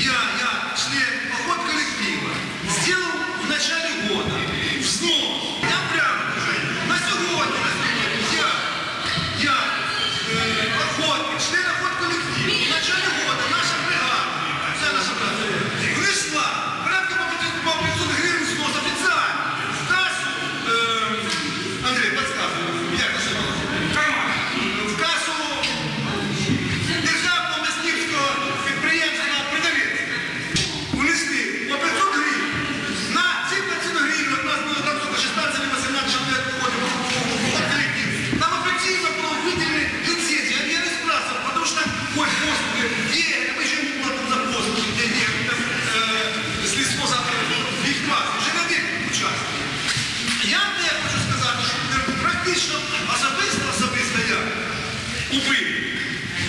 я, член поход коллектива, сделал в начале года взнос. Я прямо на сегодня, я охотник, член охот коллектива. В начале года наша бригада, вся наша бригада, внесла порядка по 500 гривен взнос официально. В кассу, Андрей, подсказывай, я назывался. В кассу державного мисливського підприємства на Придавець. Внесли по 500 гривень. На ці 500 гривень у нас було там только 16 или 18 человек входит в коллектив. Нам объективно было выделены лицензии. Я не спрашивал, потому что хоть послуги, где, мы еще не платим за послуги, где сельхозавтра их класс, вже на них участвують. Я не хочу сказати, що практично особисто я убив.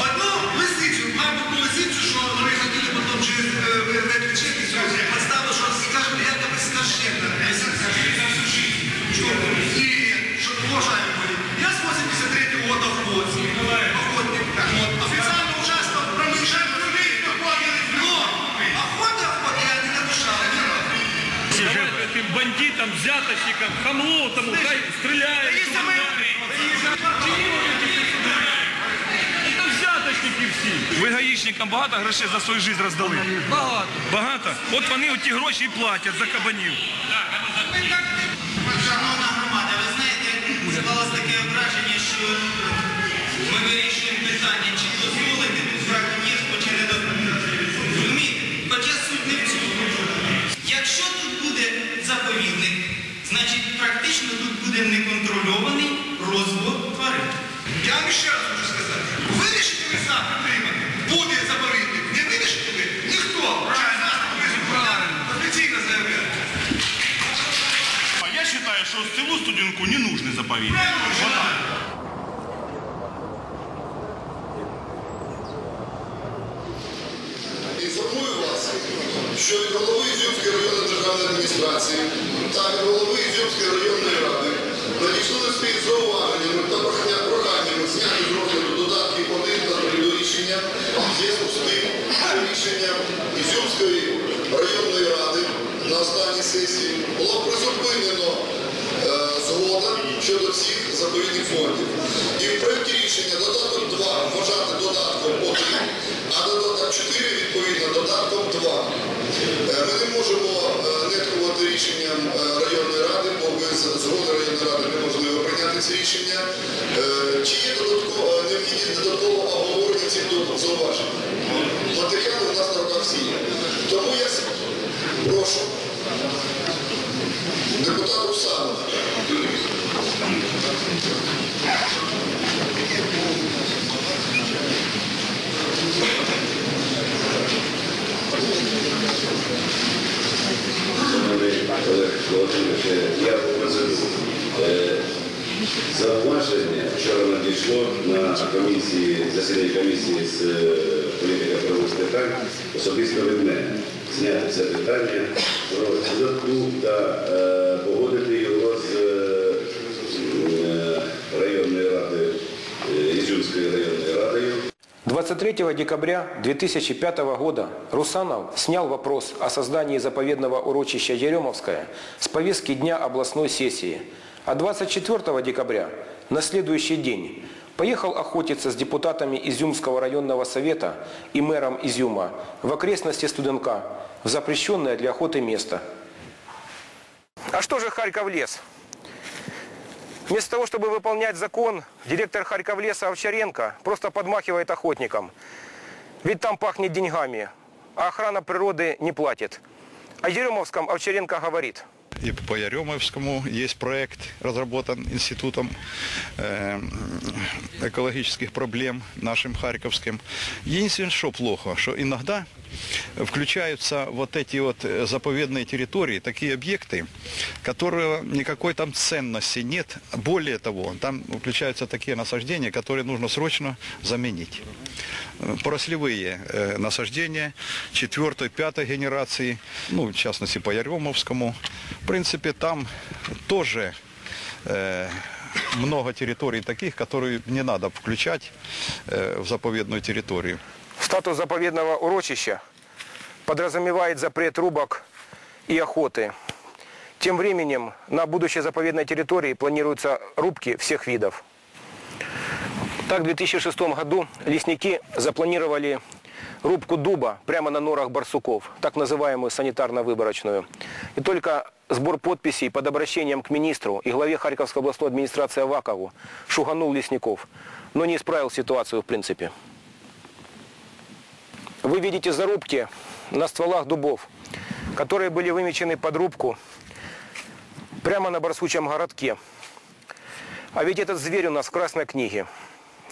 Одну лисицю, мабуть, ту лисицю, що вони хотіли потім через виключити, поставили, що, скажімо, якоби скажена. І, що уважаємо були, я з 83-го года охотник. Официально участвовал в промежах, но охота я не нарушал ни разу. Давайте этим бандитам, взяточникам, хамлу, тому, хай стреляют. Это взяточники всі. Ви гаїшникам багато грошей за свою життя роздали? Багато. Багато? От вони ті гроші і платять за кабанів. Шановна громада, ви знаєте, склалось таке враження, що ми вирішуємо питання, чи дозволити тут браконьєрство, чи не дозволити. Розумієте? Хоча суть не в цьому. Якщо тут буде заповідник, значить практично тут буде неконтрольований розвод тварин. Я вам ще раз хочу сказати, вирішите ви сам підтримати, буде заповідник, не вирішите ви, ніхто, через нас офіційно заявляє. Я считаю, что селу Студенку не нужны заповедник. Інформую вас, що від голови Ізюмської районної державної адміністрації та від голови Ізюмської районної ради надійшли листи з зауваженнями та проханнями зняти з розгляду додатків 1 та 3 до рішення в зв'язку з тим, що рішенням Ізюмської районної ради на останній сесії було призупинено згода щодо всіх заповідних фондів. І в проєкті рішення додаток 2 вважати додатком 1, а додаток 4 відповідно додатком 2. Ми не можемо нехтувати рішенням районної ради, бо без згоди районної ради неможливо прийняти це рішення. Чи є необхідність додаткового обговорення цих зауважень? Матеріали у нас на руках всі є. Тому я прошу депутат Русанов. Олег Володимирович, я процедуру. Зауваження вчора надійшло на засіданні комісії з політики правових питань особисто від мене. Зняти це питання про додатку та погодити його з районної ради, Ізюмською районною радою. 23 декабря 2005 года Русанов снял вопрос о создании заповедного урочища Еремовское с повестки дня областной сессии, а 24 декабря, на следующий день, поехал охотиться с депутатами Изюмского районного совета и мэром Изюма в окрестности Студенка, в запрещенное для охоты место. А что же Харьков-лес? Вместо того, чтобы выполнять закон, директор Харьковлеса Овчаренко просто подмахивает охотникам. Ведь там пахнет деньгами, а охрана природы не платит. О Еремовском Овчаренко говорит. И по Еремовскому есть проект, разработан институтом экологических проблем нашим харьковским. Единственное, что плохо, что иногда включаются вот эти вот заповедные территории, такие объекты, которые никакой там ценности нет. Более того, там включаются такие насаждения, которые нужно срочно заменить. Порослевые насаждения 4-й, 5-й генерации, ну, в частности, по Еремовскому. В принципе, там тоже много территорий таких, которые не надо включать в заповедную территорию. Статус заповедного урочища подразумевает запрет рубок и охоты. Тем временем на будущей заповедной территории планируются рубки всех видов. Так, в 2006 году лесники запланировали рубку дуба прямо на норах барсуков, так называемую санитарно-выборочную. И только сбор подписей под обращением к министру и главе Харьковской областной администрации Авакову шуганул лесников, но не исправил ситуацию в принципе. Вы видите зарубки на стволах дубов, которые были вымечены под рубку прямо на барсучьем городке. А ведь этот зверь у нас в Красной книге.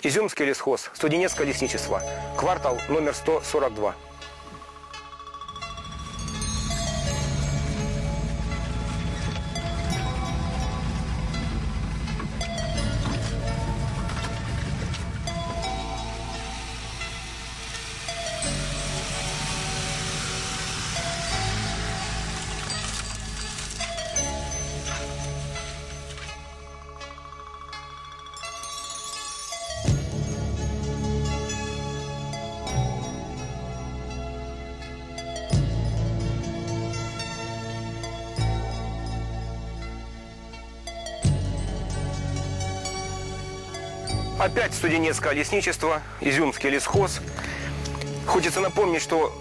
Изюмский лесхоз, Студенецкое лесничество, квартал номер 142. Опять Студенецкое лесничество, Изюмский лесхоз. Хочется напомнить, что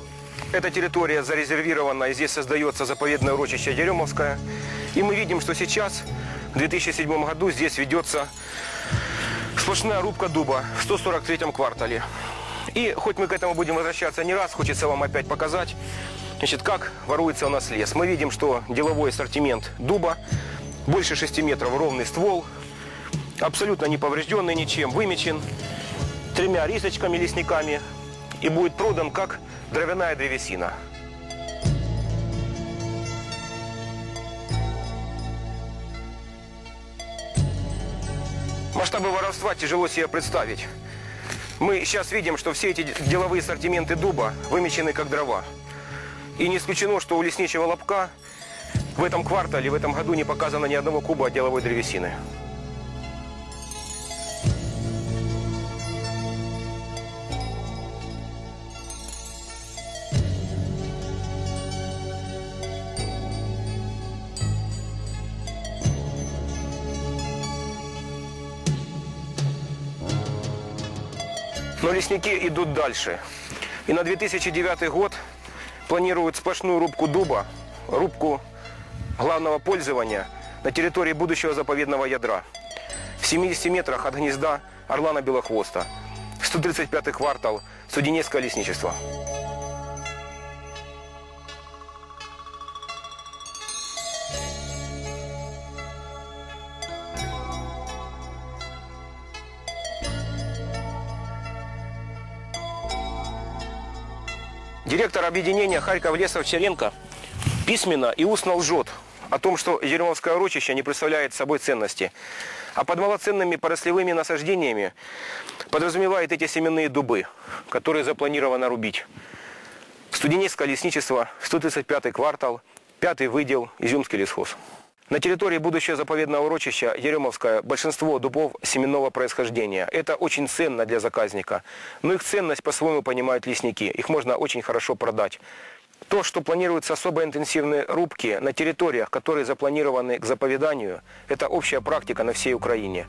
эта территория зарезервирована, и здесь создается заповедное урочище Еремовское. И мы видим, что сейчас, в 2007 году, здесь ведется сплошная рубка дуба в 143-м квартале. И хоть мы к этому будем возвращаться не раз, хочется вам опять показать, значит, как воруется у нас лес. Мы видим, что деловой ассортимент дуба, больше 6 метров, ровный ствол, абсолютно не поврежденный ничем, вымечен 3 рисочками-лесниками и будет продан как дровяная древесина. Масштабы воровства тяжело себе представить. Мы сейчас видим, что все эти деловые ассортименты дуба вымечены как дрова. И не исключено, что у лесничего лобка в этом квартале, в этом году не показано ни одного куба деловой древесины. Но лесники идут дальше. И на 2009 год планируют сплошную рубку дуба, рубку главного пользования на территории будущего заповедного ядра. В 70 метрах от гнезда орлана белохвоста. 135-й квартал, Студенецкое лесничество. Директор объединения Харьков-Лес Овчаренко письменно и устно лжет о том, что Еремовское урочище не представляет собой ценности, а под малоценными порослевыми насаждениями подразумевает эти семенные дубы, которые запланировано рубить. Студенецкое лесничество, 135-й квартал, 5-й выдел, Изюмский лесхоз. На территории будущего заповедного урочища Еремовское большинство дубов семенного происхождения. Это очень ценно для заказника. Но их ценность по-своему понимают лесники. Их можно очень хорошо продать. То, что планируются особо интенсивные рубки на территориях, которые запланированы к заповеданию, это общая практика на всей Украине.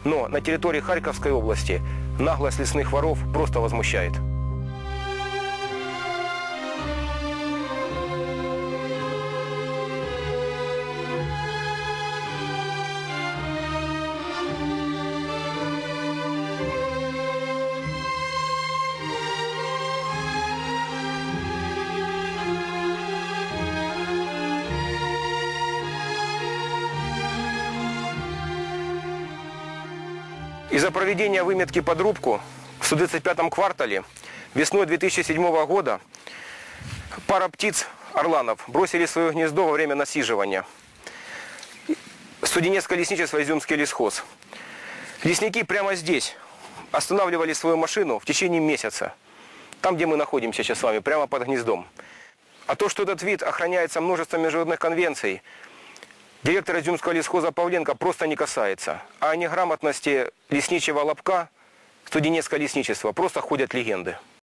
Но на территории Харьковской области наглость лесных воров просто возмущает. Из-за проведения выметки под рубку в 135-м квартале весной 2007 года пара птиц орланов бросили свое гнездо во время насиживания. Студенецкое лесничество, Изюмский лесхоз. Лесники прямо здесь останавливали свою машину в течение месяца. Там, где мы находимся сейчас с вами, прямо под гнездом. А то, что этот вид охраняется множеством международных конвенций, директора Изюмского лесхоза Павленко просто не касается. А о неграмотности лесничего лобка Студенецкое лесничество просто ходят легенды.